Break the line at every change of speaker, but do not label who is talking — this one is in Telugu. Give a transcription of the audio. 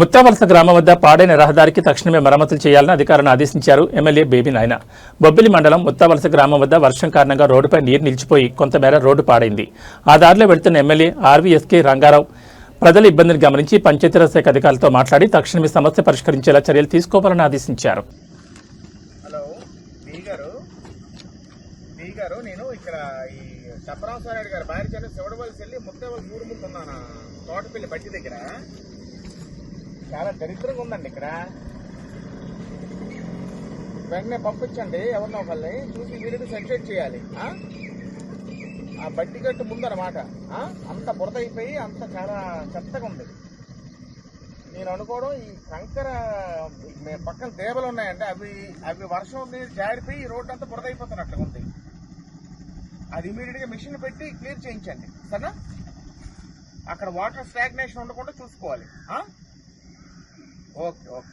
ముత్తావలస గ్రామం వద్ద పాడైన రహదారికి తక్షణమే మరమ్మతులు చేయాలని అధికారులను ఆదేశించారు ఎమ్మెల్యే బేబీ నాయన. బొబ్బిలి మండలం ముత్తావలస గ్రామం వద్ద వర్షం కారణంగా రోడ్డుపై నీరు నిలిచిపోయి కొంతమేర రోడ్డు పాడైంది. ఆ దారిలో వెళ్తున్న ఎమ్మెల్యే ఆర్వీఎస్కే రంగారావు ప్రజల ఇబ్బందిని గమనించి పంచాయతీరాజ్ శాఖ అధికారులతో మాట్లాడి తక్షణమే సమస్య పరిష్కరించేలా చర్యలు తీసుకోవాలని ఆదేశించారు.
నేను ఇక్కడ ఈ సబ్బరామసారెడ్డి గారి భార్య చెల్లి శివడవలసి వెళ్ళి ముత్తేవలసి ఊరు ముందున్నాను తోటపల్లి బట్టి దగ్గర. చాలా దరిద్రంగా ఉందండి ఇక్కడ. వెంటనే పంపించండి ఎవరినో ఒకళ్ళని చూసి వీరికి సెటిల్ చేయాలి. ఆ బట్టి గట్టు ముందన్నమాట అంత బురద అయిపోయి అంత చాలా చెత్తగా ఉంది. నేను అనుకోవడం ఈ కంకర పక్కన దేవలు ఉన్నాయంటే అవి వర్షం నీరు జారిపోయి ఈ రోడ్డు అంతా బురద అయిపోతున్నట్లుగా ఉంది. అది ఇమీడియట్ గా మిషన్ పెట్టి క్లియర్ చేయించండి సరేనా. అక్కడ వాటర్ స్టాగ్నేషన్ ఉండకుండా చూసుకోవాలి. Okay okay.